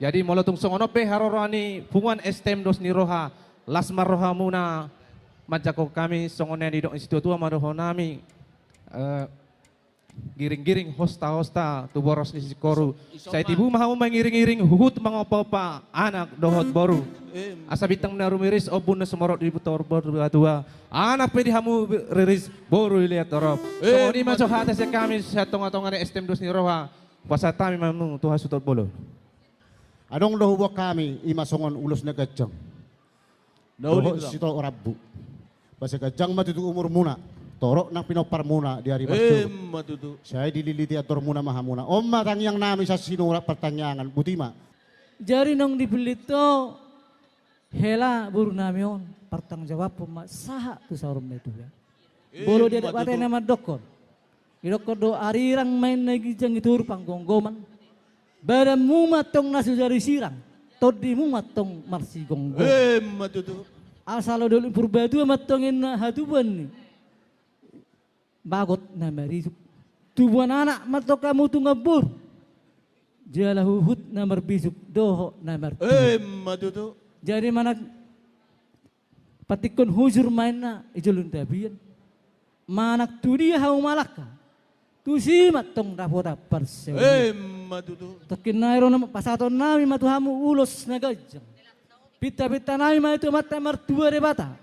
Jadi molotung songono pe harorani pungan estem dos ni roha lasmar roha muna majako kami songone di dok institutu amaroho nami giring-giring hosta-hosta tu boros ni sikoru. Saya tibu mau mengiring-iring huhut mangopopa anak dohot boru. Asa bitang na rumiris obun na sumorot di butor boru tua. Anak pedi hamu riris boru lihat torop. So ni maco hata sa kami sa tonga-tonga ni estem dos ni roha. Pasatami mamu tuha sutot bolo. Adong dohubo kami imasongon ulos na gajang. Doho sito orabu. Basa gajang matutu umur muna. Torok nang pinopar muna di hari basu. Matutu. Saya dililiti ator muna mahamuna. Om matang yang nami sa sinura pertanyaan. Butima. Jari nong dibelito hela buru namion pertang jawab pema saha tu saurum itu ya. Bolo dia dapat nama dokor. Di dokor do arirang main lagi jang itu panggonggoman. Badamu matong nasu jari sirang. Todimu matong marsi gonggo. Matutu. Asal dulu purbadu matongin hatuban ni. Bagot na marisuk. Tubuhan anak matok kamu tu ngabur. Jala huhut na marbisuk doho na martu. Matutu. Jadi mana patikon hujur main na ijulun tabian. Manak tu dia hau malaka. Tu si matong rapota persew. Matutu. Takin nairo na pasaton nami matuhamu ulos na gajang. Pita-pita nami ma itu mata martua rebata.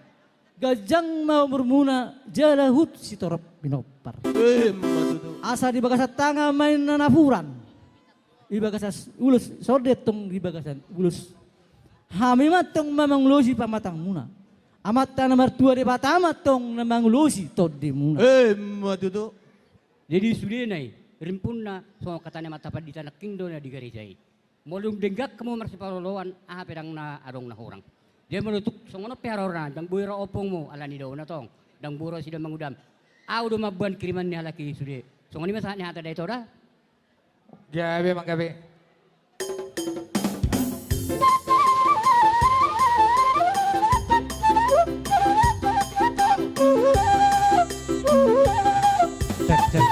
Gajang mau bermuna jala hut si torop binopar. Matutu. Asa di bagasa tanga main na napuran. Di bagasa ulus sordet tong di bagasan ulus. Hami matong mamang losi pamatang muna. Amat na martua rebata matong namang losi tod di muna. Matutu. Jadi sudah nai rimpun na so katanya mata di tanah kindo na di garijai. Molung denggak kamu marsi parolowan pedang na arong na horang. Dia menutup songono perorna dang buira opong mo ala ni daw na tong dang buro sida mangudam. Do mabuan kiriman ni halaki sudah. Songoni masa ni hata dayto da. Gabe mang gabe. Cek.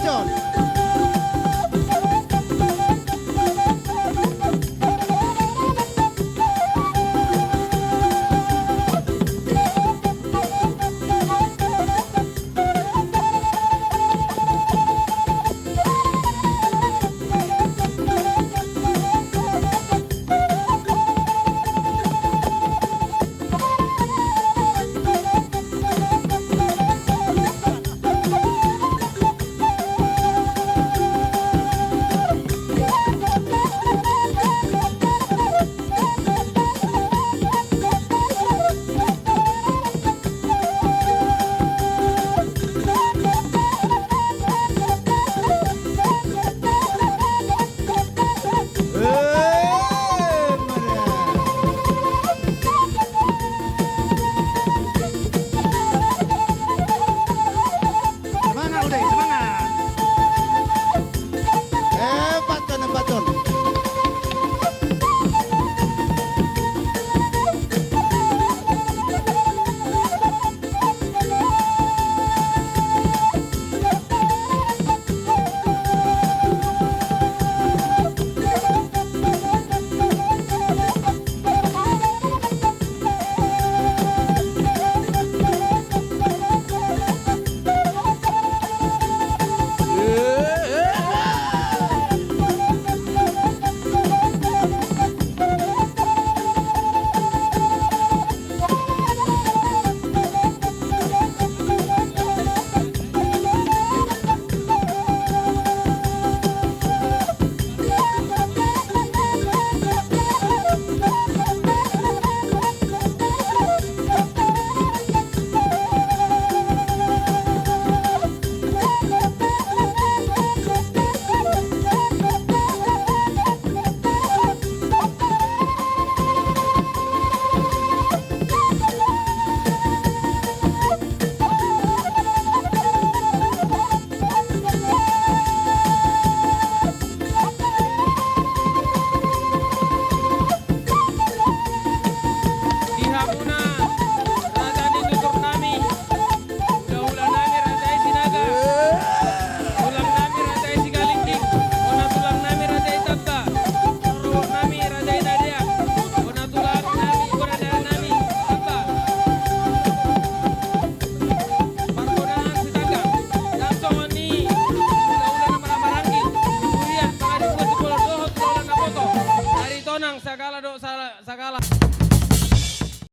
Action.